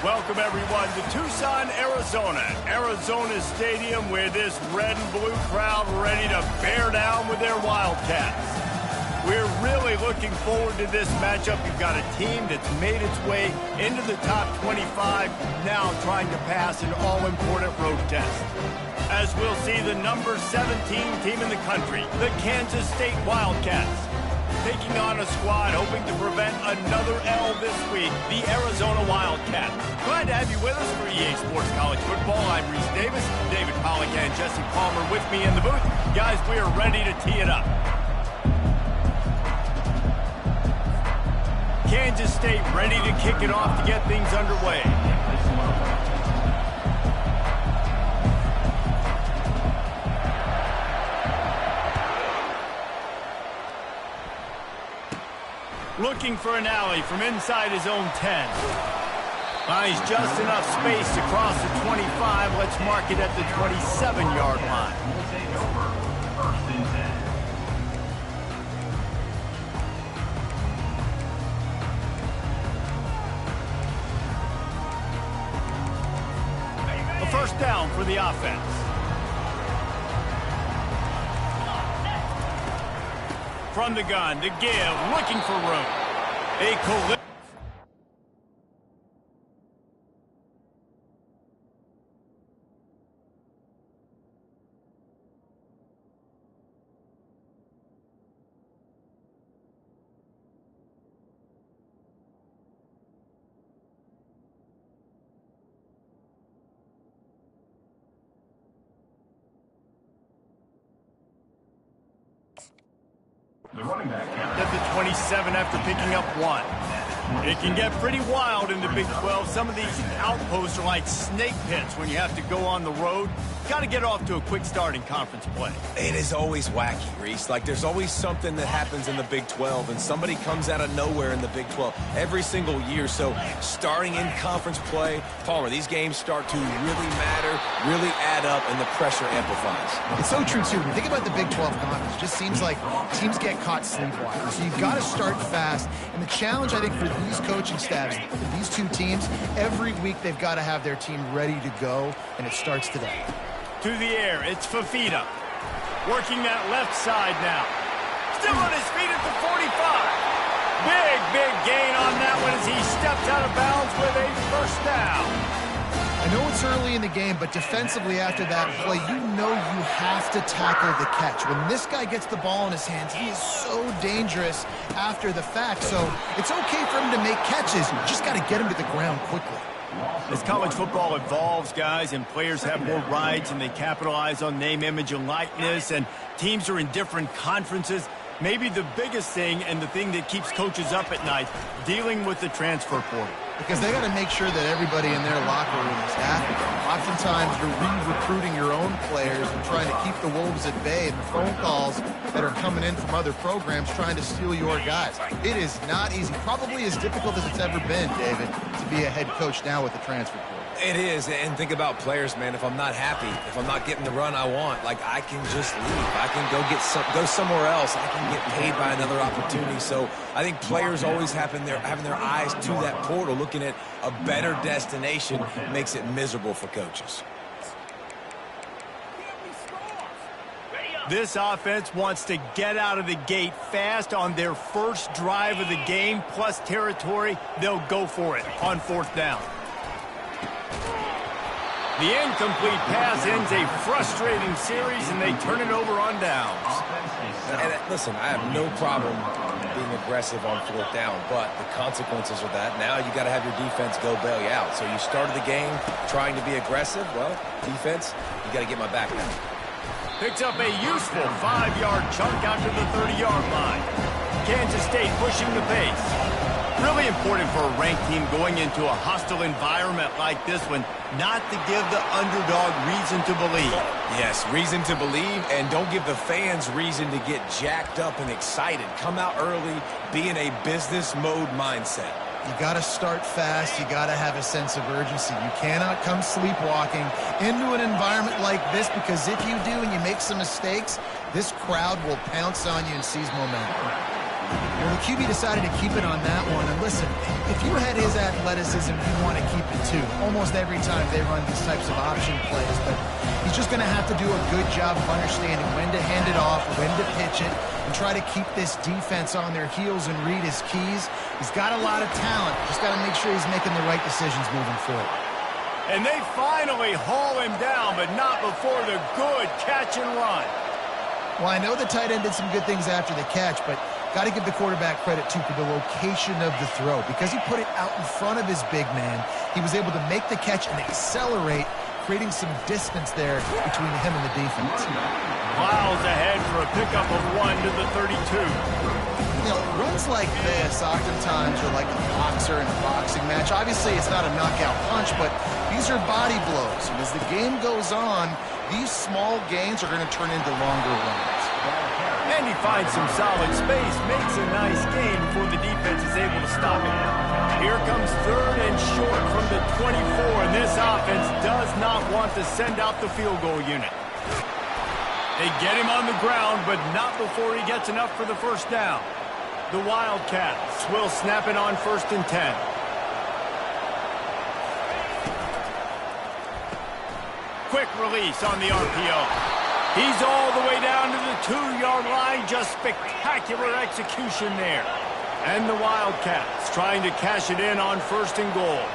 Welcome, everyone, to Tucson, Arizona. Arizona Stadium, where this red and blue crowd ready to bear down with their Wildcats. We're really looking forward to this matchup. You've got a team that's made its way into the top 25, now trying to pass an all-important road test. As we'll see, the number 17 team in the country, the Kansas State Wildcats, taking on a squad hoping to prevent another L this week, the Arizona Wildcats. Glad to have you with us for EA Sports College Football. I'm Reese Davis, David Pollack and Jesse Palmer with me in the booth. Guys, we are ready to tee it up. Kansas State ready to kick it off to get things underway. Looking for an alley from inside his own 10. Finds just enough space to cross the 25. Let's mark it at the 27-yard line. A first down for the offense. From the gun to give, looking for room. A collision. The running back At the 27 after picking up 1. It can get pretty wild in the Big 12. Some of these outposts are like snake pits when you have to go on the road. Got to get off to a quick start in conference play. It is always wacky, Reese. Like, there's always something that happens in the Big 12, and somebody comes out of nowhere in the Big 12 every single year. So, starting in conference play, Palmer, these games start to really matter, really add up, and the pressure amplifies. It's so true, too. When you think about the Big 12 conference, it just seems like teams get caught sleepwalking. So you've got to start fast. And the challenge, I think, for these coaching staffs, for these two teams, every week they've got to have their team ready to go, and it starts today. To the air, it's Fafita. Working that left side now. Still on his feet at the 45. Big gain on that one as he steps out of bounds with a first down. I know it's early in the game, but defensively after that play, you know you have to tackle the catch. When this guy gets the ball in his hands, he is so dangerous after the fact. So it's okay for him to make catches. You just got to get him to the ground quickly. As college football evolves, guys, and players have more rights and they capitalize on name, image, and likeness, and teams are in different conferences, maybe the biggest thing and the thing that keeps coaches up at night, dealing with the transfer portal. Because they got to make sure that everybody in their locker room is happy. Oftentimes, you're re-recruiting your own players and trying to keep the Wolves at bay, and the phone calls that are coming in from other programs trying to steal your guys. It is not easy. Probably as difficult as it's ever been, David, to be a head coach now with the transfer portal. It is, and think about players, man. If I'm not happy, if I'm not getting the run I want, like, I can just leave. I can go somewhere else. I can get paid by another opportunity. So I think players always having their eyes to that portal, looking at a better destination, makes it miserable for coaches. This offense wants to get out of the gate fast on their first drive of the game, plus territory. They'll go for it on fourth down. The incomplete pass ends a frustrating series, and they turn it over on downs. And listen, I have no problem being aggressive on fourth down, but the consequences of that, now you got to have your defense go bail you out. So you started the game trying to be aggressive. Well, defense, you got to get my back now. Picks up a useful 5-yard chunk after the 30-yard line. Kansas State pushing the pace. Really important for a ranked team going into a hostile environment like this one, not to give the underdog reason to believe. Yes, reason to believe, and don't give the fans reason to get jacked up and excited. Come out early, be in a business mode mindset. You got to start fast. You got to have a sense of urgency. You cannot come sleepwalking into an environment like this, because if you do and you make some mistakes, this crowd will pounce on you and seize momentum. Well, the QB decided to keep it on that one. And listen, if you had his athleticism, you want to keep it too. Almost every time they run these types of option plays. But he's just going to have to do a good job of understanding when to hand it off, when to pitch it, and try to keep this defense on their heels and read his keys. He's got a lot of talent. Just got to make sure he's making the right decisions moving forward. And they finally haul him down, but not before the good catch and run. Well, I know the tight end did some good things after the catch, but got to give the quarterback credit, too, for the location of the throw. Because he put it out in front of his big man, he was able to make the catch and accelerate, creating some distance there between him and the defense. Miles ahead for a pickup of 1 to the 32. You know, runs like this oftentimes are like a boxer in a boxing match. Obviously, it's not a knockout punch, but these are body blows. And as the game goes on, these small gains are going to turn into longer runs. And he finds some solid space, makes a nice gain before the defense is able to stop him. Here comes 3rd and short from the 24, and this offense does not want to send out the field goal unit. They get him on the ground, but not before he gets enough for the first down. The Wildcats will snap it on 1st and 10. Quick release on the RPO. He's all the way down to the 2-yard line. Just spectacular execution there. And the Wildcats trying to cash it in on 1st and goal.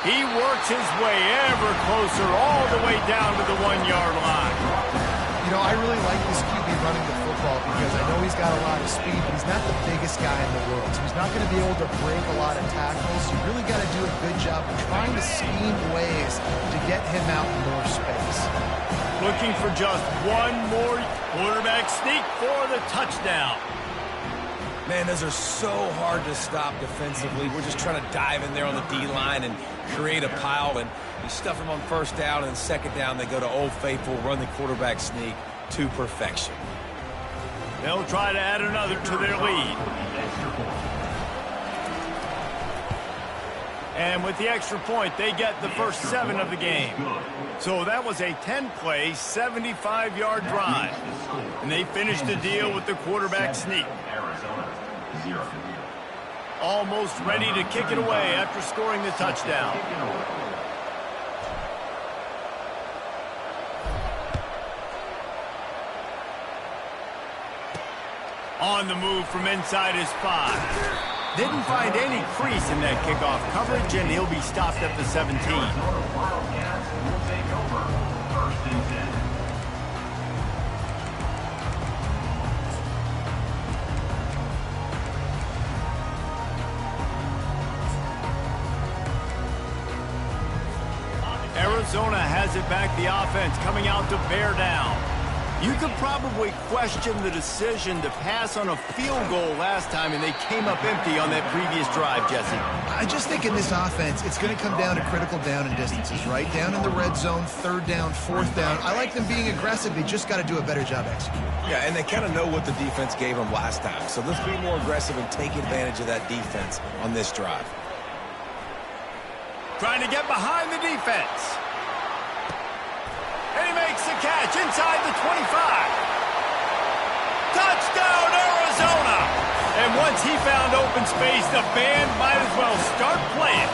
He works his way ever closer all the way down to the 1-yard line. You know, I really like this QB running the football because I know he's got a lot of speed, but he's not the biggest guy in the world. So he's not going to be able to break a lot of tackles. You really got to do a good job of trying to scheme ways to get him out in more space. Looking for just one more quarterback sneak for the touchdown. Man, those are so hard to stop defensively. We're just trying to dive in there on the D-line and create a pile, and you stuff them on 1st down, and 2nd down they go to Old Faithful, run the quarterback sneak to perfection. They'll try to add another to their lead. And with the extra point, they get the first 7 of the game. So that was a 10-play, 75-yard drive. And they finished the deal with the quarterback sneak. Almost ready to kick it away after scoring the touchdown. On the move from inside his 5. Didn't find any crease in that kickoff coverage, and he'll be stopped at the 17. Arizona has it back, the offense coming out to bear down. You could probably question the decision to pass on a field goal last time, and they came up empty on that previous drive, Jesse. I just think in this offense, it's going to come down to critical down and distances, right? Down in the red zone, 3rd down, 4th down. I like them being aggressive. They just got to do a better job executing. Yeah, and they kind of know what the defense gave them last time. So let's be more aggressive and take advantage of that defense on this drive. Trying to get behind the defense. And he makes the catch inside the 25. Touchdown, Arizona! And once he found open space, the band might as well start playing.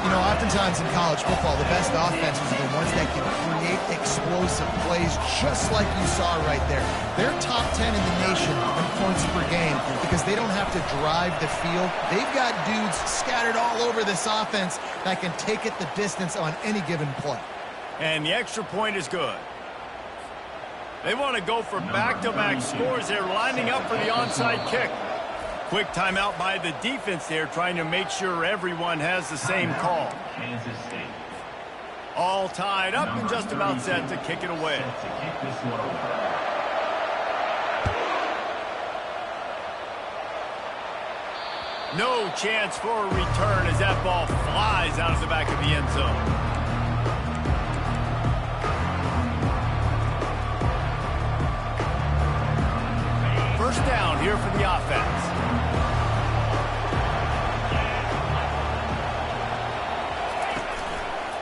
You know, oftentimes in college football, the best offenses are the ones that can create explosive plays, just like you saw right there. They're top 10 in the nation in points per game because they don't have to drive the field. They've got dudes scattered all over this offense that can take it the distance on any given play. And the extra point is good. They want to go for back-to-back scores. They're lining up for the onside kick. Quick timeout by the defense there, trying to make sure everyone has the same call. All tied up and just about set to kick it away. No chance for a return as that ball flies out of the back of the end zone. First down here for the offense.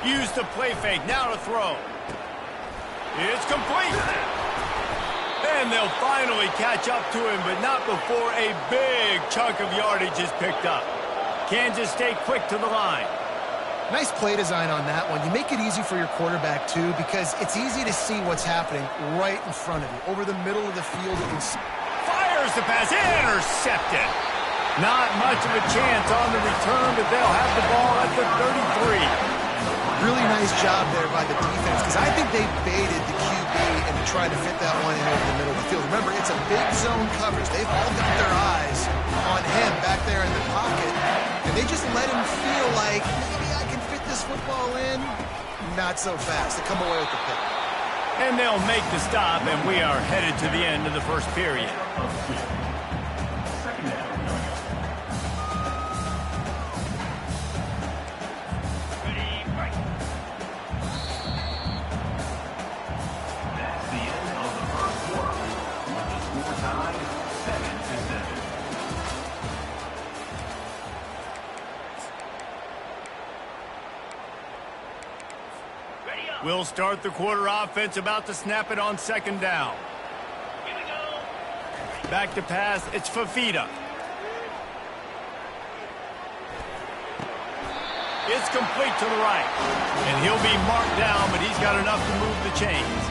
Use the play fake, now to throw. It's complete. And they'll finally catch up to him, but not before a big chunk of yardage is picked up. Kansas stay quick to the line. Nice play design on that one. You make it easy for your quarterback, too, because it's easy to see what's happening right in front of you. Over the middle of the field, you can see. Fires the pass, intercepted. Not much of a chance on the return, but they'll have the ball at the 33. Really nice job there by the defense, because I think they baited the QB and tried to fit that one in over the middle of the field. Remember, it's a big zone coverage. They've all got their eyes on him back there in the pocket, and they just let him feel like, maybe I can fit this football in. Not so fast. They come away with the pick. And they'll make the stop, and we are headed to the end of the first period. We'll start the quarter offense, about to snap it on second down. Here we go. Back to pass, it's Fafita. It's complete to the right. And he'll be marked down, but he's got enough to move the chains.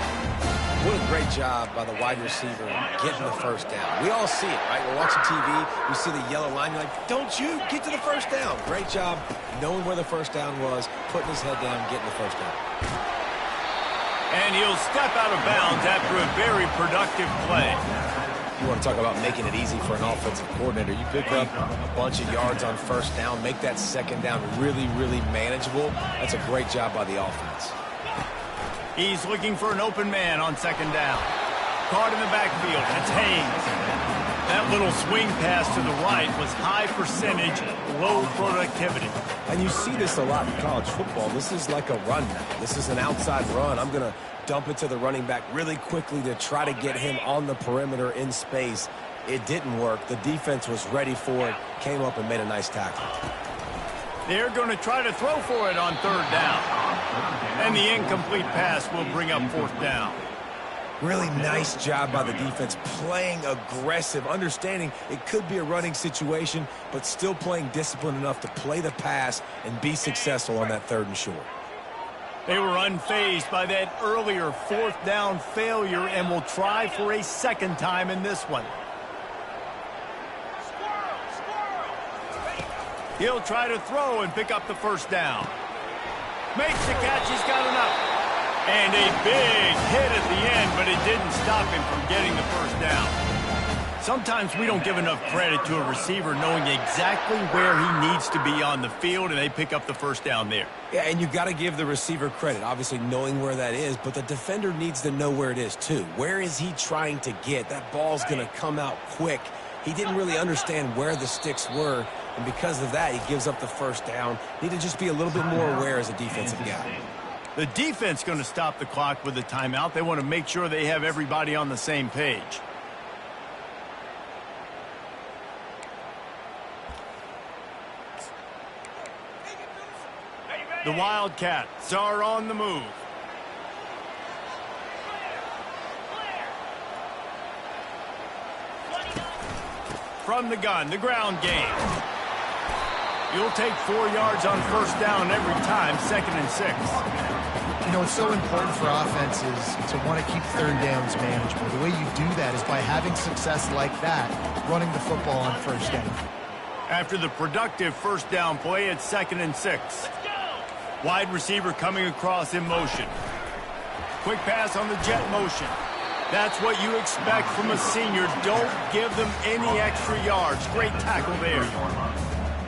What a great job by the wide receiver getting the first down. We all see it, right? We're watching TV, we see the yellow line, you're like, don't you get to the first down. Great job knowing where the first down was, putting his head down, getting the first down. And he'll step out of bounds after a very productive play. You want to talk about making it easy for an offensive coordinator. You pick up a bunch of yards on first down, make that second down really, really manageable. That's a great job by the offense. He's looking for an open man on second down. Caught in the backfield. It's Haynes. That little swing pass to the right was high percentage, low productivity. And you see this a lot in college football. This is like a run now. This is an outside run. I'm going to dump it to the running back really quickly to try to get him on the perimeter in space. It didn't work. The defense was ready for it, came up and made a nice tackle. They're going to try to throw for it on third down. And the incomplete pass will bring up fourth down. Really nice job by the defense, playing aggressive, understanding it could be a running situation, but still playing disciplined enough to play the pass and be successful on that third and short. They were unfazed by that earlier fourth down failure and will try for a second time in this one. He'll try to throw and pick up the first down. Makes the catch, he's got enough. And a big hit at the end, but it didn't stop him from getting the first down. Sometimes we don't give enough credit to a receiver knowing exactly where he needs to be on the field, and they pick up the first down there. Yeah, and you got to give the receiver credit, obviously knowing where that is, but the defender needs to know where it is too. Where is he trying to get? That ball's going to come out quick. He didn't really understand where the sticks were, and because of that, he gives up the first down. Need to just be a little bit more aware as a defensive guy. The defense going to stop the clock with a timeout. They want to make sure they have everybody on the same page. The Wildcats are on the move. From the gun, the ground game. You'll take 4 yards on first down every time, 2nd and 6. You know, it's so important for offenses to want to keep third downs manageable. The way you do that is by having success like that, running the football on first down. After the productive first down play, it's 2nd and 6. Wide receiver coming across in motion. Quick pass on the jet motion. That's what you expect from a senior. Don't give them any extra yards. Great tackle there.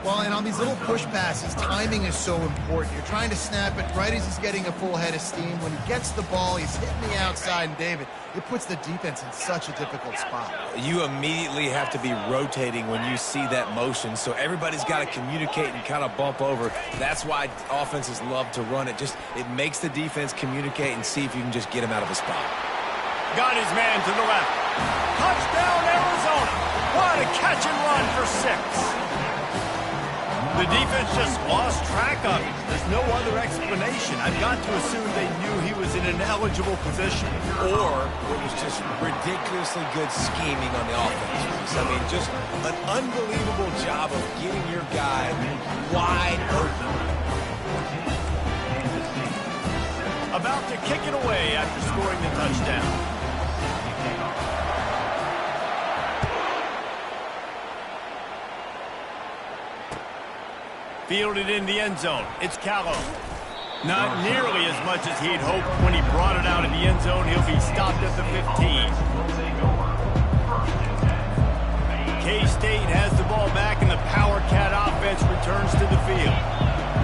Well, and on these little push passes, timing is so important. You're trying to snap it right as he's getting a full head of steam. When he gets the ball, he's hitting the outside, and David, it puts the defense in such a difficult spot. You immediately have to be rotating when you see that motion, so everybody's got to communicate and kind of bump over. That's why offenses love to run it. It makes the defense communicate and see if you can just get him out of a spot. Got his man to the left. Touchdown, Arizona. What a catch and run for 6. The defense just lost track of him. There's no other explanation. I've got to assume they knew he was in an eligible position. Or it was just ridiculously good scheming on the offense. I mean, just an unbelievable job of getting your guy wide open. About to kick it away after scoring the touchdown. Fielded in the end zone. It's Callow. Not nearly as much as he'd hoped when he brought it out of the end zone. He'll be stopped at the 15. K-State has the ball back, and the Power Cat offense returns to the field.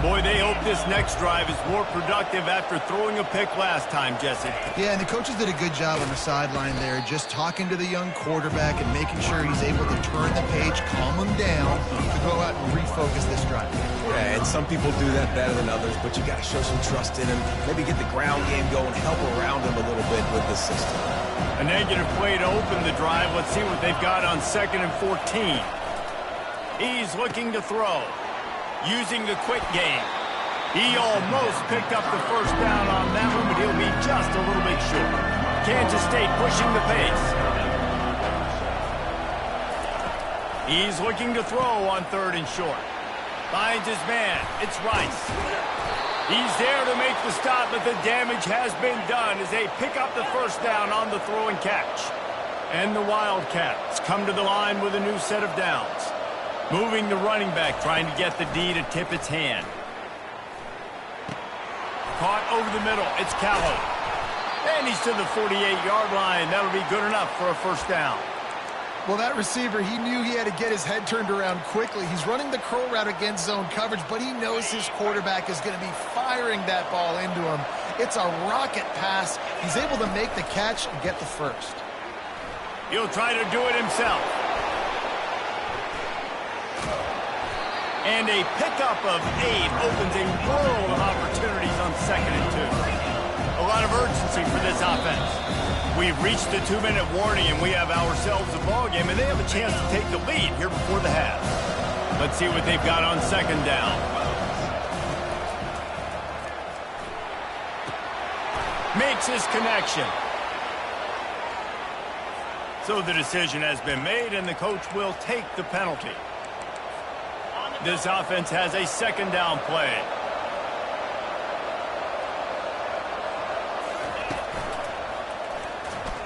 Boy, they hope this next drive is more productive after throwing a pick last time, Jesse. Yeah, and the coaches did a good job on the sideline there, just talking to the young quarterback and making sure he's able to turn the page, calm him down, to go out and refocus this drive. Yeah, and some people do that better than others, but you got to show some trust in him. Maybe get the ground game going, help around him a little bit with the system. A negative play to open the drive. Let's see what they've got on 2nd and 14. He's looking to throw. Using the quick game. He almost picked up the first down on that one, but he'll be just a little bit short. Kansas State pushing the pace. He's looking to throw on 3rd and short. Finds his man. It's Rice. He's there to make the stop, but the damage has been done as they pick up the first down on the throw and catch. And the Wildcats come to the line with a new set of downs. Moving the running back, trying to get the D to tip its hand. Caught over the middle. It's Calhoun. And he's to the 48-yard line. That'll be good enough for a first down. Well, that receiver, he knew he had to get his head turned around quickly. He's running the curl route against zone coverage, but he knows his quarterback is going to be firing that ball into him. It's a rocket pass. He's able to make the catch and get the first. He'll try to do it himself. And a pickup of 8 opens a world of opportunities on 2nd and 2. A lot of urgency for this offense. We've reached the 2-minute warning, and we have ourselves a ball game, and they have a chance to take the lead here before the half. Let's see what they've got on 2nd down. Makes his connection. So the decision has been made, and the coach will take the penalty. This offense has a 2nd down play.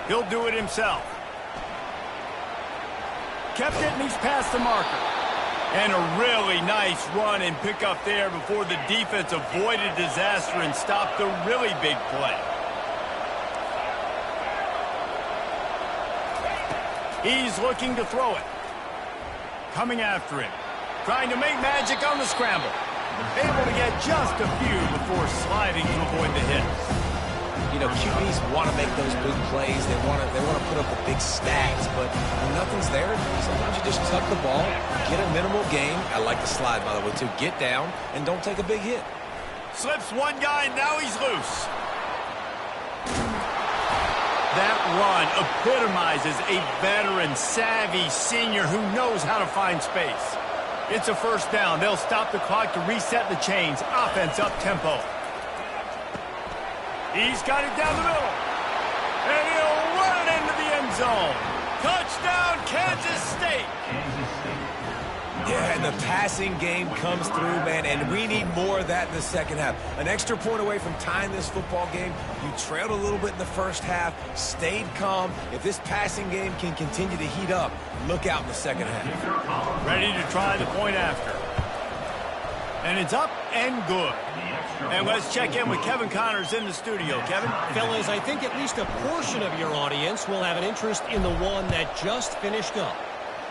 He'll do it himself. Kept it, and he's past the marker. And a really nice run and pickup there before the defense avoided disaster and stopped the really big play. He's looking to throw it. Coming after him. Trying to make magic on the scramble. Able to get just a few before sliding to avoid the hit. You know, QBs want to make those big plays. They want to put up the big stacks, but when nothing's there, sometimes you just tuck the ball, get a minimal gain. I like the slide, by the way, too. Get down and don't take a big hit. Slips one guy, now he's loose. That run epitomizes a veteran, savvy senior who knows how to find space. It's a first down. They'll stop the clock to reset the chains. Offense up tempo. He's got it down the middle. And he'll run it into the end zone. Touchdown, Kansas State. Yeah, and the passing game comes through, man, and we need more of that in the second half. An extra point away from tying this football game. You trailed a little bit in the first half, stayed calm. If this passing game can continue to heat up, look out in the second half. Ready to try the point after. And it's up and good. And let's check in with Kevin Connors in the studio. Kevin? Fellas, I think at least a portion of your audience will have an interest in the one that just finished up.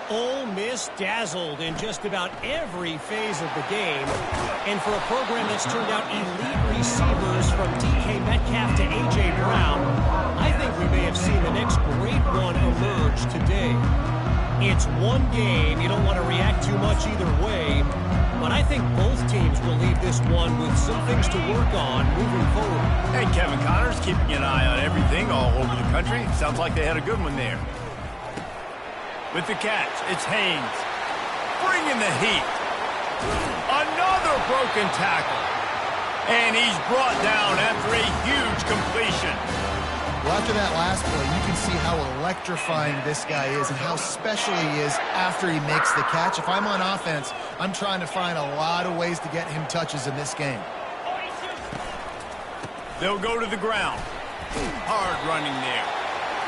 Ole Miss dazzled in just about every phase of the game. And for a program that's turned out elite receivers from DK Metcalf to A.J. Brown, I think we may have seen the next great one emerge today. It's one game. You don't want to react too much either way. But I think both teams will leave this one with some things to work on moving forward. Hey, Kevin Connors keeping an eye on everything all over the country. Sounds like they had a good one there. With the catch, it's Haynes. Bringing the heat. Another broken tackle. And he's brought down after a huge completion. Well, after that last play, you can see how electrifying this guy is and how special he is after he makes the catch. If I'm on offense, I'm trying to find a lot of ways to get him touches in this game. They'll go to the ground. Hard running there.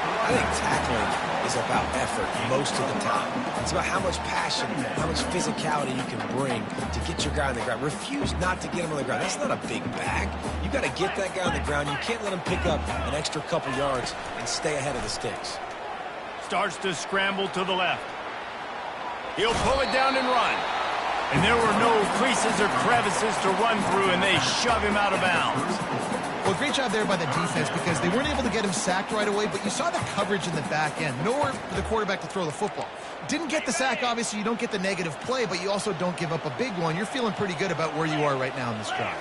I think tackling is about effort most of the time. It's about how much passion, how much physicality you can bring to get your guy on the ground. Refuse not to get him on the ground. That's not a big bag. You got to get that guy on the ground. You can't let him pick up an extra couple yards and stay ahead of the sticks. Starts to scramble to the left. He'll pull it down and run. And there were no creases or crevices to run through, and they shove him out of bounds. Well, great job there by the defense because they weren't able to get him sacked right away, but you saw the coverage in the back end. Nowhere for the quarterback to throw the football. Didn't get the sack, obviously. You don't get the negative play, but you also don't give up a big one. You're feeling pretty good about where you are right now in this drive.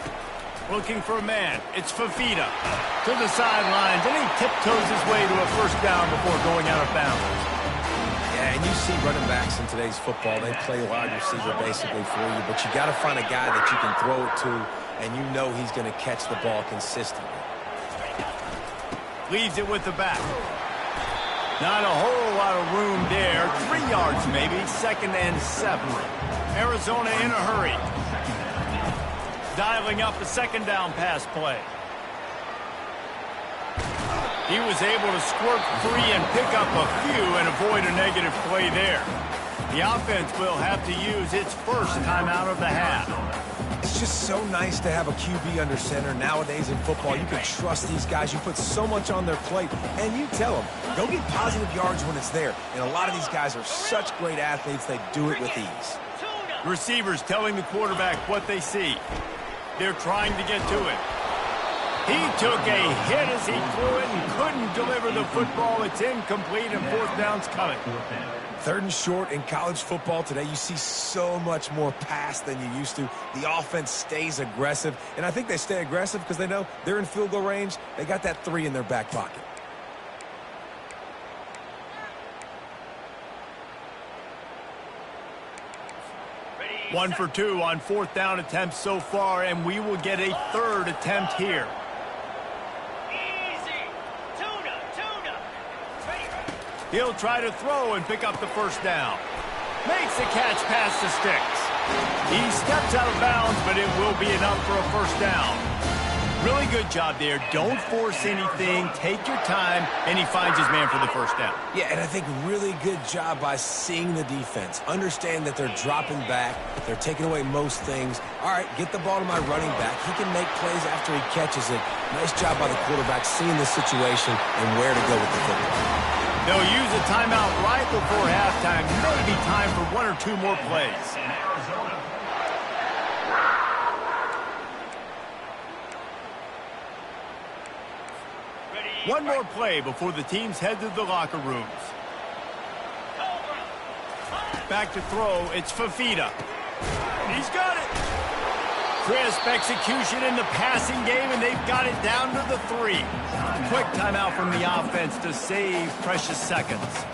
Looking for a man. It's Fafita to the sidelines, and he tiptoes his way to a first down before going out of bounds. Yeah, and you see running backs in today's football, they play wide receiver basically for you, but you got to find a guy that you can throw it to, and you know he's going to catch the ball consistently. Leaves it with the back. Not a whole lot of room there. 3 yards maybe, 2nd and 7. Arizona in a hurry. Dialing up a 2nd down pass play. He was able to squirt free and pick up a few and avoid a negative play there. The offense will have to use its first timeout of the half. It's just so nice to have a QB under center. Nowadays in football, you can trust these guys. You put so much on their plate, and you tell them, go get positive yards when it's there. And a lot of these guys are such great athletes, they do it with ease. Receivers telling the quarterback what they see. They're trying to get to it. He took a hit as he threw it and couldn't deliver the football. It's incomplete, and 4th down's coming. 3rd and short in college football today. You see so much more pass than you used to. The offense stays aggressive, and I think they stay aggressive because they know they're in field goal range. They got that 3 in their back pocket. One for 2 on 4th down attempts so far, and we will get a 3rd attempt here. He'll try to throw and pick up the 1st down. Makes the catch past the sticks. He steps out of bounds, but it will be enough for a 1st down. Really good job there. Don't force anything. Take your time, and he finds his man for the 1st down. Yeah, and I think really good job by seeing the defense. Understand that they're dropping back. They're taking away most things. All right, get the ball to my running back. He can make plays after he catches it. Nice job by the quarterback seeing the situation and where to go with the football. They'll use a timeout right before halftime. Maybe time for 1 or 2 more plays. One more play before the teams head to the locker rooms. Back to throw, it's Fafita. He's got it. Crisp execution in the passing game, and they've got it down to the 3. Quick timeout from the offense to save precious seconds.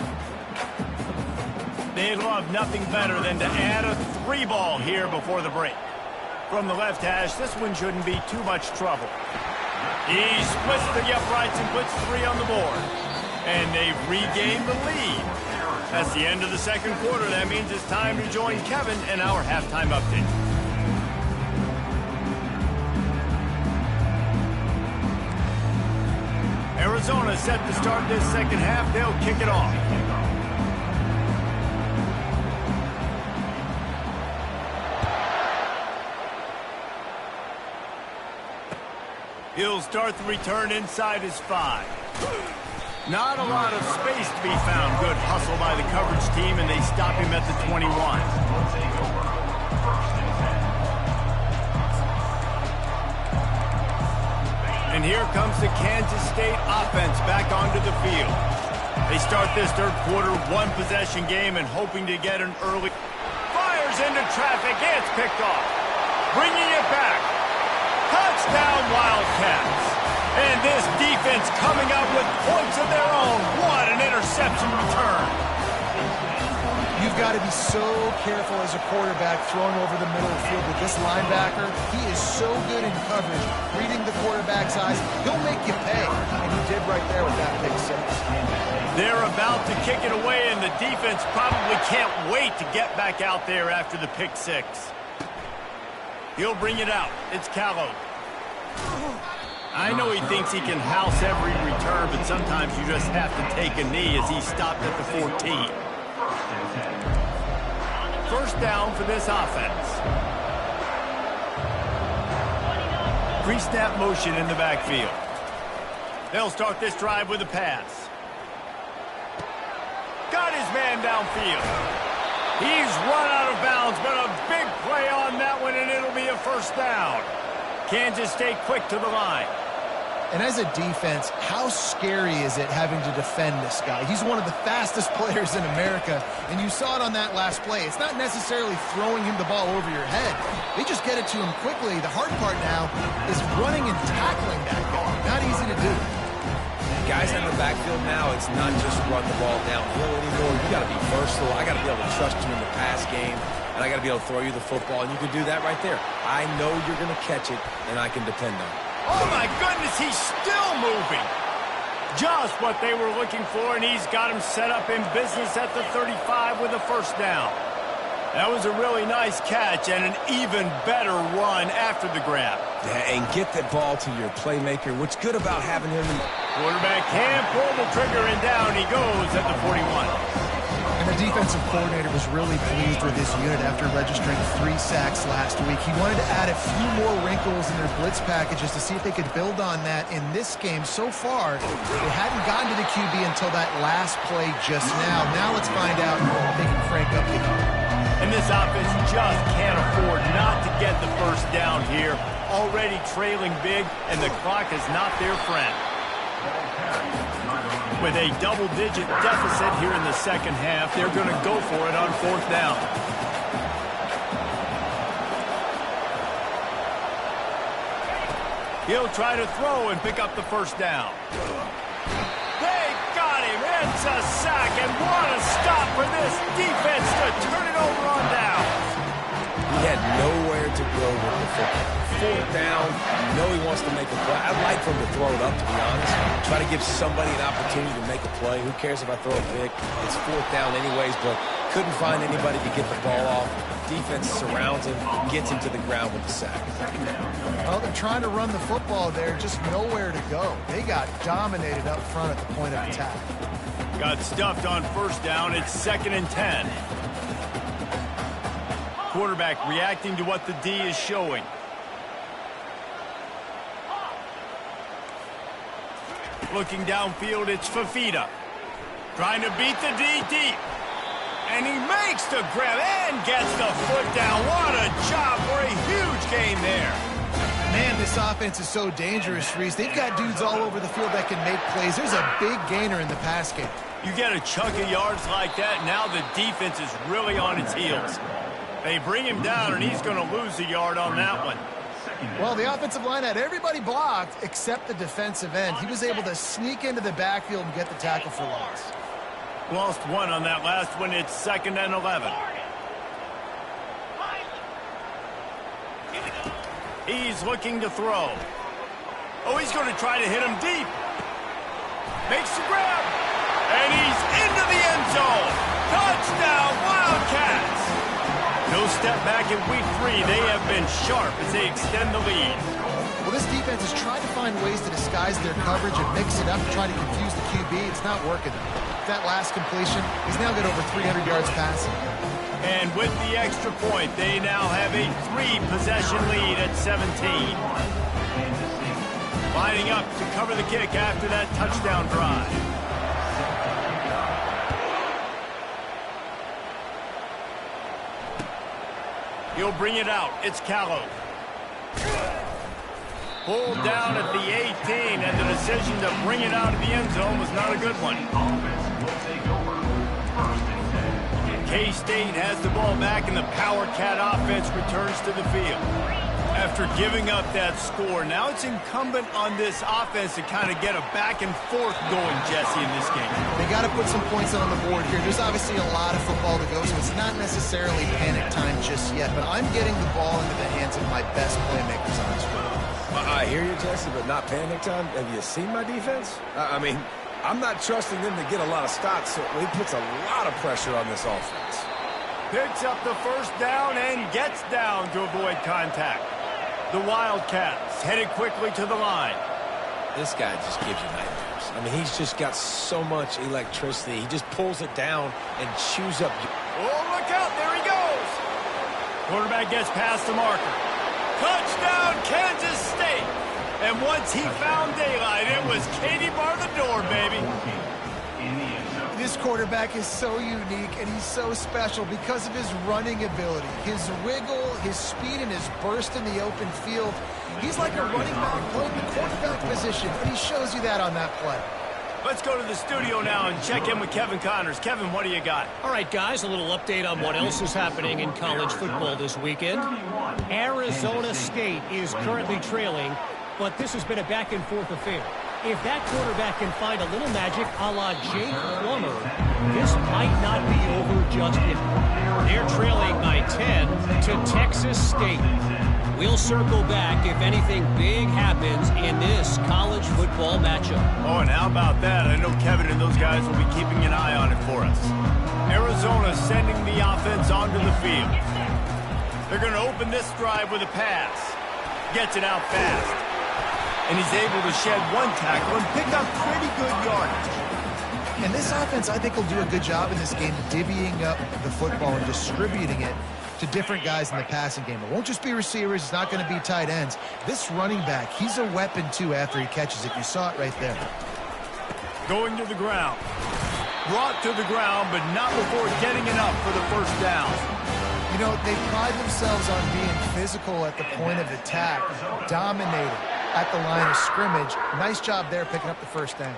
They'd love nothing better than to add a 3 ball here before the break. From the left hash, this one shouldn't be too much trouble. He splits the uprights and puts 3 on the board. And they've regained the lead. That's the end of the 2nd quarter. That means it's time to join Kevin in our halftime update. Arizona set to start this 2nd half. They'll kick it off. He'll start the return inside his 5. Not a lot of space to be found. Good hustle by the coverage team, and they stop him at the 21. And here comes the Kansas State offense back onto the field. They start this 3rd quarter 1-possession game and hoping to get an early. Fires into traffic. It's picked off. Bringing it back. Touchdown Wildcats. And this defense coming up with points of their own. What an interception return. You you've got to be so careful as a quarterback throwing over the middle of the field with this linebacker. He is so good in coverage, reading the quarterback's eyes. He'll make you pay, and he did right there with that pick six. They're about to kick it away, and the defense probably can't wait to get back out there after the pick six. He'll bring it out. It's Callow. I know he thinks he can house every return, but sometimes you just have to take a knee as he stopped at the 14. First down for this offense. Pre-snap motion in the backfield. They'll start this drive with a pass. Got his man downfield. He's run out of bounds, but a big play on that one, and it'll be a first down. Kansas stay quick to the line. And as a defense, how scary is it having to defend this guy? He's one of the fastest players in America, and you saw it on that last play. It's not necessarily throwing him the ball over your head. They just get it to him quickly. The hard part now is running and tackling that guy. Not easy to do. Guys in the backfield now, it's not just run the ball downhill anymore. You got to be versatile. I got to be able to trust you in the pass game, and I got to be able to throw you the football, and you can do that right there. I know you're going to catch it, and I can depend on it. Oh, my goodness, he's still moving. Just what they were looking for, and he's got him set up in business at the 35 with a first down. That was a really nice catch and an even better run after the grab. Yeah, and get that ball to your playmaker. What's good about having him? Quarterback can pull the trigger, and down he goes at the 41. And the defensive coordinator was really pleased with his unit after registering 3 sacks last week. He wanted to add a few more wrinkles in their blitz packages to see if they could build on that in this game. So far, they hadn't gotten to the QB until that last play just now. Now let's find out if they can crank up the heat. And this offense just can't afford not to get the first down here. Already trailing big, and the clock is not their friend. With a double-digit deficit here in the second half, they're going to go for it on fourth down. He'll try to throw and pick up the first down. They got him. It's a sack, and what a stop for this defense to turn it over on down. He had nowhere to go with the football. Fourth down, you know he wants to make a play. I'd like for him to throw it up, to be honest. Try to give somebody an opportunity to make a play. Who cares if I throw a pick? It's fourth down anyways, but couldn't find anybody to get the ball off. Defense surrounds him, gets him to the ground with the sack. Well, they're trying to run the football there, just nowhere to go. They got dominated up front at the point of attack. Got stuffed on first down. It's 2nd and 10. Quarterback reacting to what the D is showing. Looking downfield, it's Fafita. Trying to beat the D deep. And he makes the grab and gets the foot down. What a job for a huge gain there. Man, this offense is so dangerous, Reese. They've got dudes all over the field that can make plays. There's a big gainer in the pass game. You get a chunk of yards like that, now the defense is really on its heels. They bring him down, and he's going to lose a yard on that one. Well, the offensive line had everybody blocked except the defensive end. He was able to sneak into the backfield and get the tackle for loss. Lost one on that last one. It's 2nd and 11. He's looking to throw. Oh, he's going to try to hit him deep. Makes the grab. And he's into the end zone. Touchdown, Wildcats. No step back in week 3. They have been sharp as they extend the lead. Well, this defense has tried to find ways to disguise their coverage and mix it up to try to confuse the QB. It's not working. That last completion, he's now got over 300 yards passing. And with the extra point, they now have a 3-possession lead at 17. Lining up to cover the kick after that touchdown drive. He'll bring it out. It's Callow. Pulled down at the 18, and the decision to bring it out of the end zone was not a good one. K-State has the ball back, and the Power Cat offense returns to the field. After giving up that score, now it's incumbent on this offense to kind of get a back and forth going, Jesse, in this game. They got to put some points on the board here. There's obviously a lot of football to ago, so it's not necessarily panic time just yet, but I'm getting the ball into the hands of my best playmakers on this field. I hear you, Jesse, but not panic time. Have you seen my defense? I mean, I'm not trusting them to get a lot of stops, so he puts a lot of pressure on this offense. Picks up the first down and gets down to avoid contact. The Wildcats headed quickly to the line. This guy just gives you nightmares. I mean, he's just got so much electricity. He just pulls it down and chews up. Oh, look out. There he goes. Quarterback gets past the marker. Touchdown, Kansas State. And once he found daylight, it was Katie bar the door, baby. This quarterback is so unique, and he's so special because of his running ability, his wiggle, his speed, and his burst in the open field. He's like a running back playing the quarterback position, and he shows you that on that play. Let's go to the studio now and check in with Kevin Connors. Kevin, what do you got? All right, guys, a little update on what else is happening in college football this weekend. Arizona State is currently trailing, but this has been a back-and-forth affair. If that quarterback can find a little magic a la Jake Plummer, this might not be over just yet. They're trailing by 10 to Texas State. We'll circle back if anything big happens in this college football matchup. Oh, and how about that? I know Kevin and those guys will be keeping an eye on it for us. Arizona sending the offense onto the field. They're going to open this drive with a pass. Gets it out fast. And he's able to shed one tackle and pick up pretty good yardage. And this offense, I think, will do a good job in this game divvying up the football and distributing it to different guys in the passing game. It won't just be receivers. It's not going to be tight ends. This running back, he's a weapon, too, after he catches it. You saw it right there. Going to the ground. Brought to the ground, but not before getting enough for the first down. You know, they pride themselves on being physical at the point of attack, dominating at the line of scrimmage. Nice job there picking up the first down.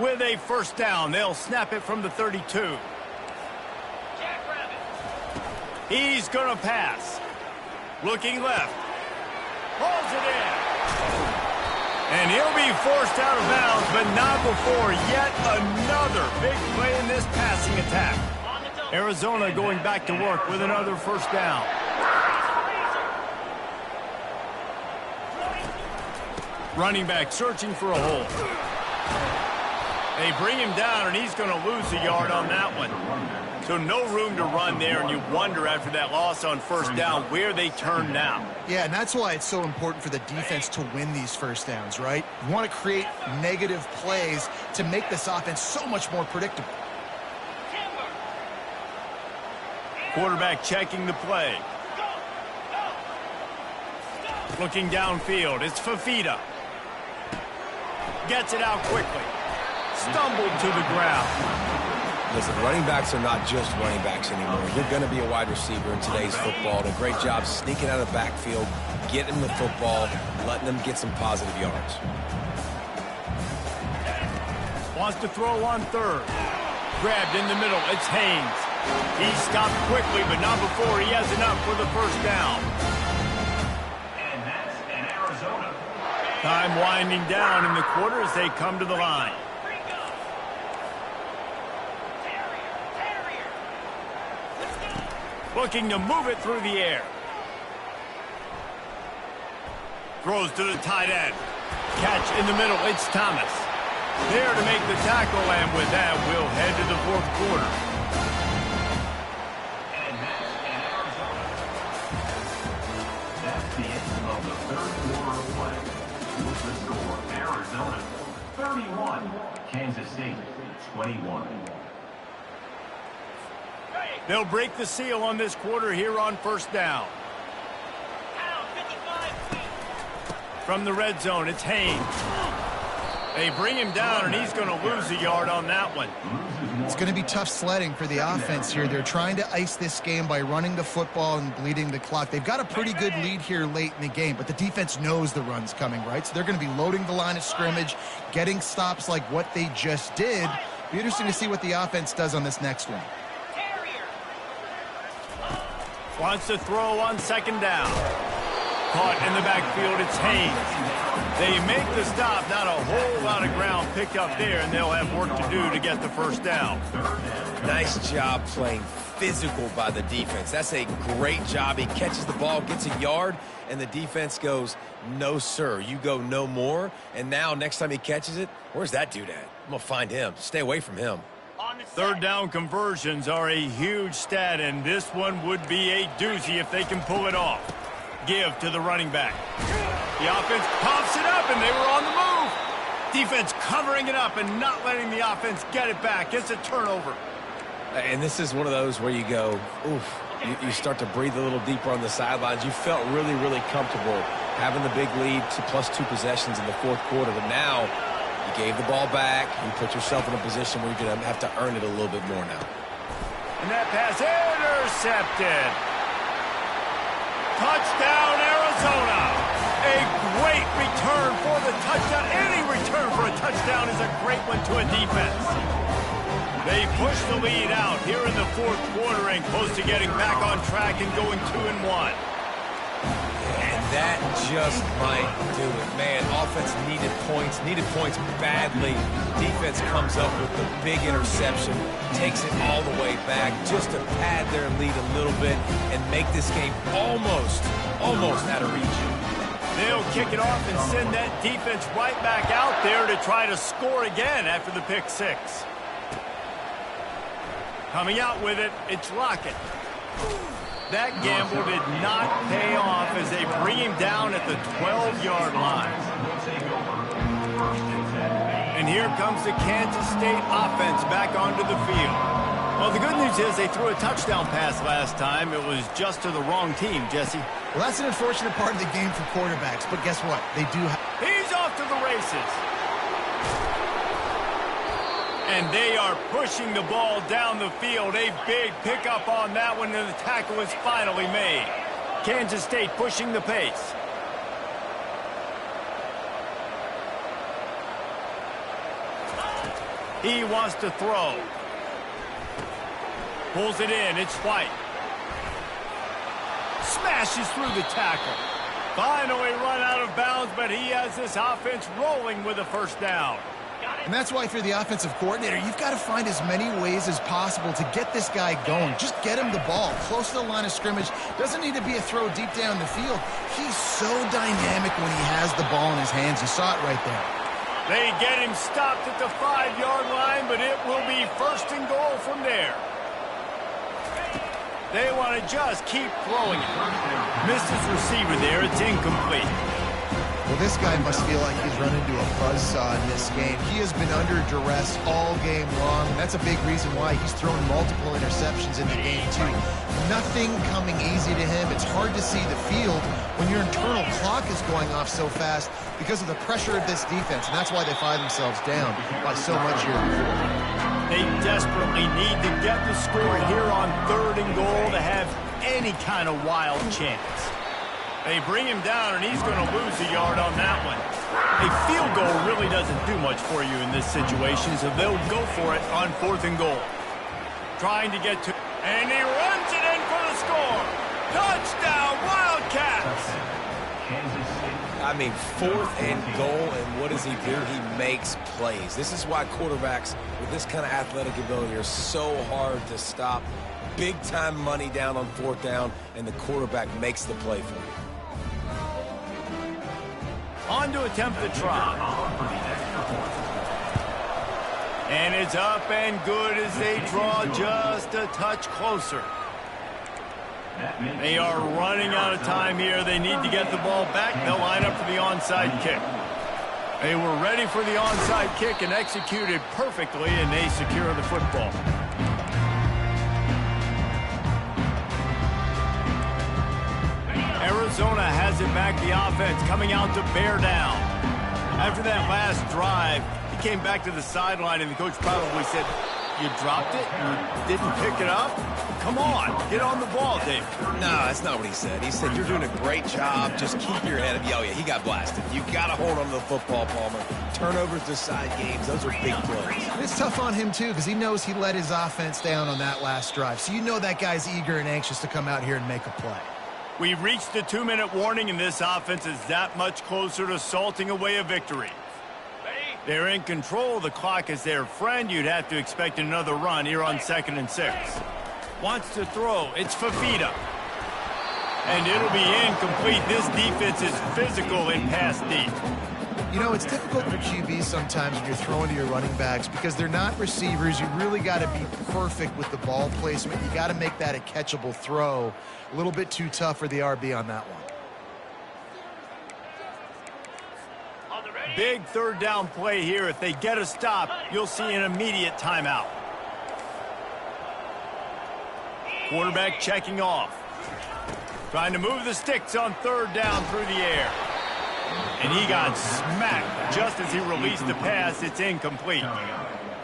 With a first down, they'll snap it from the 32. He's going to pass. Looking left. Pulls it in. And he'll be forced out of bounds, but not before yet another big play in this passing attack. Arizona going back to work with another first down. Running back searching for a hole. They bring him down, and he's going to lose a yard on that one. So no room to run there, and you wonder after that loss on first down where they turn now. Yeah, and that's why it's so important for the defense to win these first downs, right? You want to create negative plays to make this offense so much more predictable. Quarterback checking the play. Looking downfield, it's Fafita. Gets it out quickly. Stumbled to the ground. Listen, running backs are not just running backs anymore. You're going to be a wide receiver in today's football. And a great job sneaking out of the backfield, getting the football, letting them get some positive yards. Wants to throw on third. Grabbed in the middle. It's Haynes. He stopped quickly, but not before he has enough for the first down. And that's in Arizona. Time winding down in the quarter as they come to the line. Looking to move it through the air. Throws to the tight end. Catch in the middle. It's Thomas. There to make the tackle, and with that, we'll head to the fourth quarter. And that's in Arizona. That's the end of the third quarter of play. With the score, Arizona 31, Kansas State 21. They'll break the seal on this quarter here on first down. From the red zone, it's Haynes. They bring him down, and he's going to lose a yard on that one. It's going to be tough sledding for the offense here. They're trying to ice this game by running the football and bleeding the clock. They've got a pretty good lead here late in the game, but the defense knows the run's coming, right? So they're going to be loading the line of scrimmage, getting stops like what they just did. Be interesting to see what the offense does on this next one. Wants to throw on second down. Caught in the backfield, it's Haynes. They make the stop, not a whole lot of ground picked up there, and they'll have work to do to get the first down. Nice job playing physical by the defense. That's a great job. He catches the ball, gets a yard, and the defense goes, no, sir, you go no more. And now next time he catches it, where's that dude at? I'm going to find him. Stay away from him. Third down conversions are a huge stat, and this one would be a doozy if they can pull it off. Give to the running back. The offense pops it up, and they were on the move. Defense covering it up and not letting the offense get it back. It's a turnover. And this is one of those where you go, oof, you start to breathe a little deeper on the sidelines. You felt really, really comfortable having the big lead to +2 possessions in the fourth quarter, but now you gave the ball back. You put yourself in a position where you're going to have to earn it a little bit more now. And that pass intercepted. Touchdown, Arizona. A great return for the touchdown. Any return for a touchdown is a great one to a defense. They push the lead out here in the fourth quarter and close to getting back on track and going 2-1. And that just might do it. Man, offense needed points badly. Defense comes up with the big interception, takes it all the way back just to pad their lead a little bit and make this game almost out of reach. They'll kick it off and send that defense right back out there to try to score again after the pick six. Coming out with it, it's Lockett. That gamble did not pay off as they bring him down at the 12-yard line. And here comes the Kansas State offense back onto the field. Well, the good news is they threw a touchdown pass last time. It was just to the wrong team, Jesse. Well, that's an unfortunate part of the game for quarterbacks, but guess what? They do have... He's off to the races. And they are pushing the ball down the field. A big pickup on that one, and the tackle is finally made. Kansas State pushing the pace. He wants to throw. Pulls it in. It's White. Smashes through the tackle. Finally run out of bounds, but he has this offense rolling with a first down. And that's why, if you're the offensive coordinator, you've got to find as many ways as possible to get this guy going. Just get him the ball close to the line of scrimmage. Doesn't need to be a throw deep down the field. He's so dynamic when he has the ball in his hands. You saw it right there. They get him stopped at the 5-yard line, but it will be first and goal from there. They want to just keep throwing it. Missed his receiver there. It's incomplete. Well, this guy must feel like he's run into a buzzsaw in this game. He has been under duress all game long, and that's a big reason why he's thrown multiple interceptions in the game, too. Nothing coming easy to him. It's hard to see the field when your internal clock is going off so fast because of the pressure of this defense, and that's why they find themselves down by so much here. They desperately need to get the score here on 3rd and goal to have any kind of wild chance. They bring him down, and he's going to lose a yard on that one. A field goal really doesn't do much for you in this situation, so they'll go for it on 4th and goal. Trying to get to... And he runs it in for the score. Touchdown, Wildcats! I mean, 4th and goal, and what does he do? He makes plays. This is why quarterbacks with this kind of athletic ability are so hard to stop. Big-time money down on 4th down, and the quarterback makes the play for you. On to attempt the try. And it's up and good as they draw just a touch closer. They are running out of time here. They need to get the ball back. They'll line up for the onside kick. They were ready for the onside kick and executed perfectly, and they secure the football. Arizona has it back, the offense coming out to bear down. After that last drive, he came back to the sideline, and the coach probably said, you dropped it? You didn't pick it up? Come on, get on the ball, Dave. No, that's not what he said. He said, you're doing a great job. Just keep your head up. Oh, yeah, he got blasted. You got to hold on to the football, Palmer. Turnovers decide games. Those are big plays. And it's tough on him, too, because he knows he let his offense down on that last drive. So you know that guy's eager and anxious to come out here and make a play. We've reached the 2-minute warning, and this offense is that much closer to salting away a victory. They're in control. The clock is their friend. You'd have to expect another run here on 2nd and 6. Wants to throw. It's Fafita. And it'll be incomplete. This defense is physical and pass deep. You know, it's difficult for QBs sometimes when you're throwing to your running backs because they're not receivers. You really got to be perfect with the ball placement. You got to make that a catchable throw. A little bit too tough for the RB on that one. Big 3rd down play here. If they get a stop, you'll see an immediate timeout. Quarterback checking off. Trying to move the sticks on 3rd down through the air. And he got smacked just as he released the pass. It's incomplete.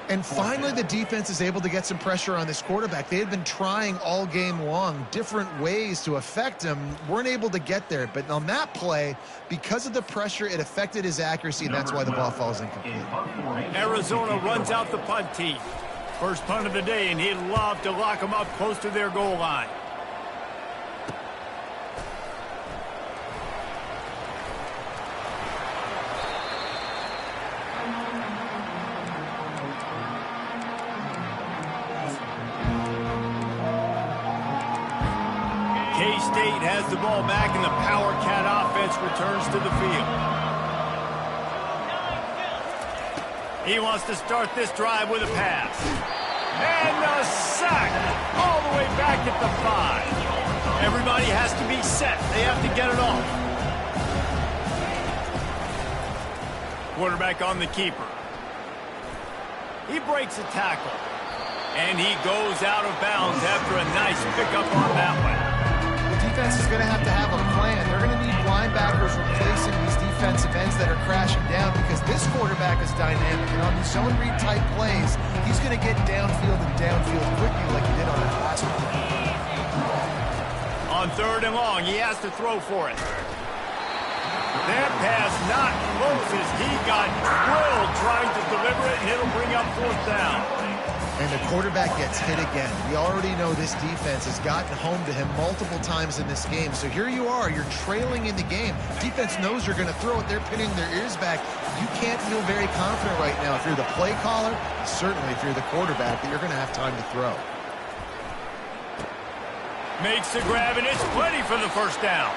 And finally, the defense is able to get some pressure on this quarterback. They had been trying all game long different ways to affect him. Weren't able to get there. But on that play, because of the pressure, it affected his accuracy, and that's why the ball falls incomplete. Arizona runs out the punt team. First punt of the day, and he'd love to lock them up close to their goal line. K-State has the ball back, and the Power Cat offense returns to the field. He wants to start this drive with a pass. And a sack all the way back at the 5. Everybody has to be set. They have to get it off. Quarterback on the keeper. He breaks a tackle. And he goes out of bounds after a nice pickup on that one. Defense is going to have a plan. They're going to need linebackers replacing these defensive ends that are crashing down because this quarterback is dynamic. And on these zone read type plays, he's going to get downfield and downfield quickly like he did on that last one. On 3rd and long, he has to throw for it. That pass not close as he got drilled trying to deliver it, and it'll bring up 4th down. And the quarterback gets hit again. We already know this defense has gotten home to him multiple times in this game. So here you are, you're trailing in the game. Defense knows you're going to throw it. They're pinning their ears back. You can't feel very confident right now if you're the play caller, and certainly if you're the quarterback, that you're going to have time to throw. Makes the grab, and it's plenty for the 1st down.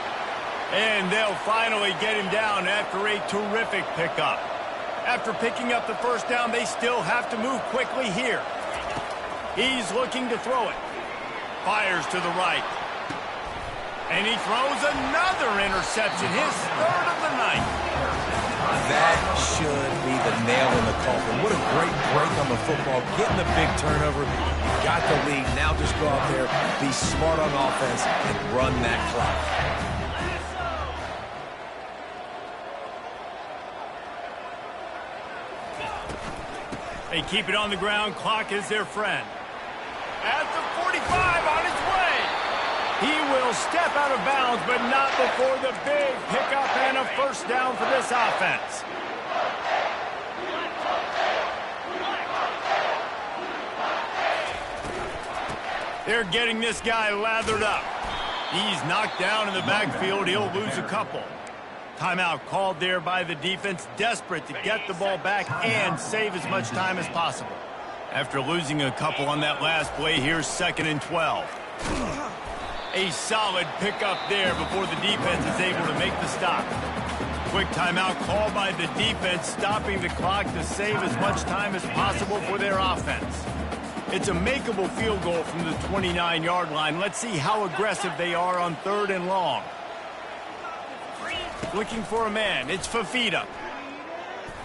And they'll finally get him down after a terrific pickup. After picking up the 1st down, they still have to move quickly here. He's looking to throw it. Fires to the right. And he throws another interception, his 3rd of the night. That should be the nail in the coffin. What a great break on the football. Getting the big turnover. You got the lead. Now just go out there, be smart on offense, and run that clock. They keep it on the ground. Clock is their friend. At the 45 on his way. He will step out of bounds, but not before the big pickup and a 1st down for this offense. They're getting this guy lathered up. He's knocked down in the backfield. He'll lose a couple. Timeout called there by the defense, desperate to get the ball back and save as much time as possible. After losing a couple on that last play, here's 2nd and 12. A solid pickup there before the defense is able to make the stop. Quick timeout called by the defense, stopping the clock to save as much time as possible for their offense. It's a makeable field goal from the 29-yard line. Let's see how aggressive they are on 3rd and long. Looking for a man. It's Fafita.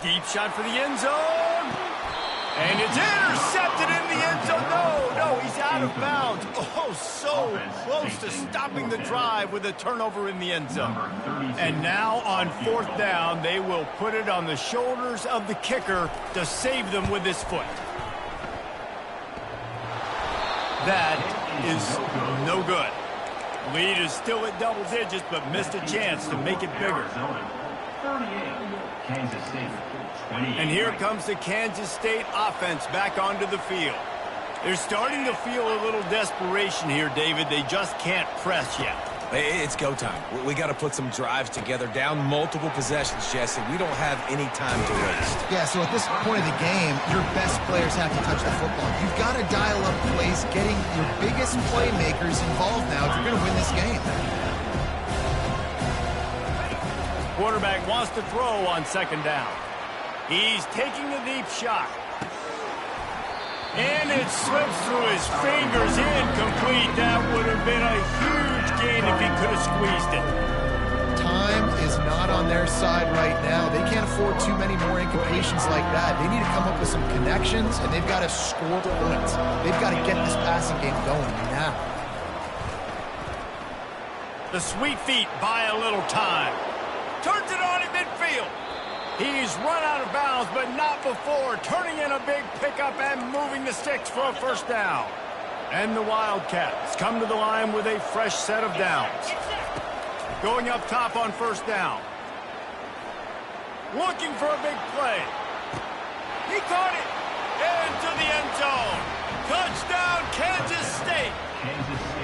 Deep shot for the end zone. And it's intercepted in the end zone. No, he's out of bounds. Oh, so close to stopping the drive with a turnover in the end zone. And now on 4th down, they will put it on the shoulders of the kicker to save them with his foot. That is no good. Lead is still at double digits, but missed a chance to make it bigger. 38, Kansas State. 28. And here comes the Kansas State offense back onto the field. They're starting to feel a little desperation here, David. They just can't press yet. It's go time. We got to put some drives together, down multiple possessions, Jesse. We don't have any time to waste. Yeah, so at this point of the game, your best players have to touch the football. You've got to dial up plays, getting your biggest playmakers involved now if you're going to win this game. Quarterback wants to throw on second down. He's taking the deep shot. And it slips through his fingers, incomplete. That would have been a huge gain if he could have squeezed it. Time is not on their side right now. They can't afford too many more incompletions like that. They need to come up with some connections, and they've got to score points. They've got to get this passing game going now. The sweet feet buy a little time. Turns it on in midfield. He's run out of bounds, but not before turning in a big pickup and moving the sticks for a first down. And the Wildcats come to the line with a fresh set of downs. Going up top on first down. Looking for a big play. He caught it into the end zone. Touchdown, Kansas State. Kansas State.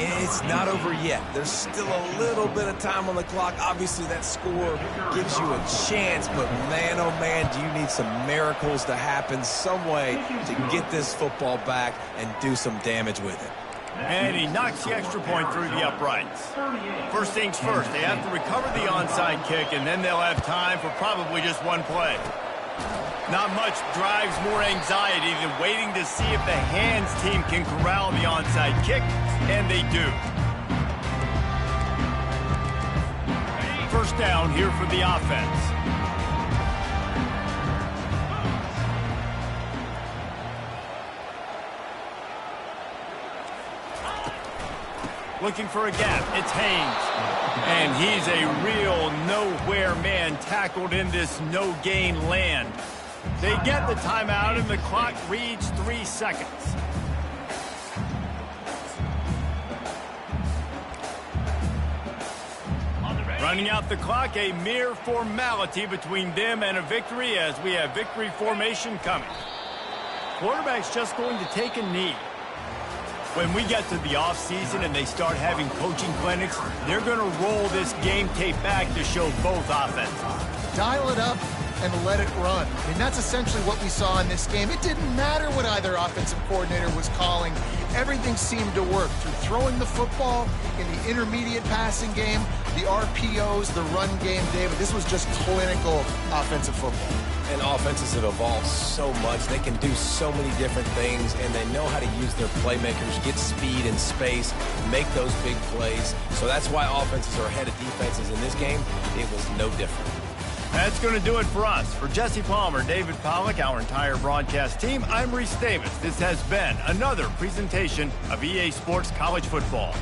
It's not over yet. There's still a little bit of time on the clock. Obviously, that score gives you a chance, but man, oh man, do you need some miracles to happen, some way to get this football back and do some damage with it. And he knocks the extra point through the uprights. First things first, they have to recover the onside kick, and then they'll have time for probably just one play. Not much drives more anxiety than waiting to see if the hands team can corral the onside kick, and they do. First down here for the offense. Looking for a gap. It's Haynes. And he's a real nowhere man tackled in this no-gain land. They get the timeout, and the clock reads 3 seconds. Running out the clock, a mere formality between them and a victory as we have victory formation coming. Quarterback's just going to take a knee. When we get to the offseason and they start having coaching clinics, they're going to roll this game tape back to show both offenses. Dial it up and let it run. I mean, that's essentially what we saw in this game. It didn't matter what either offensive coordinator was calling. Everything seemed to work through throwing the football in the intermediate passing game, the RPOs, the run game, David. This was just clinical offensive football. And offenses have evolved so much. They can do so many different things, and they know how to use their playmakers, get speed and space, make those big plays. So that's why offenses are ahead of defenses in this game. It was no different. That's going to do it for us. For Jesse Palmer, David Pollack, our entire broadcast team, I'm Reese Davis. This has been another presentation of EA Sports College Football.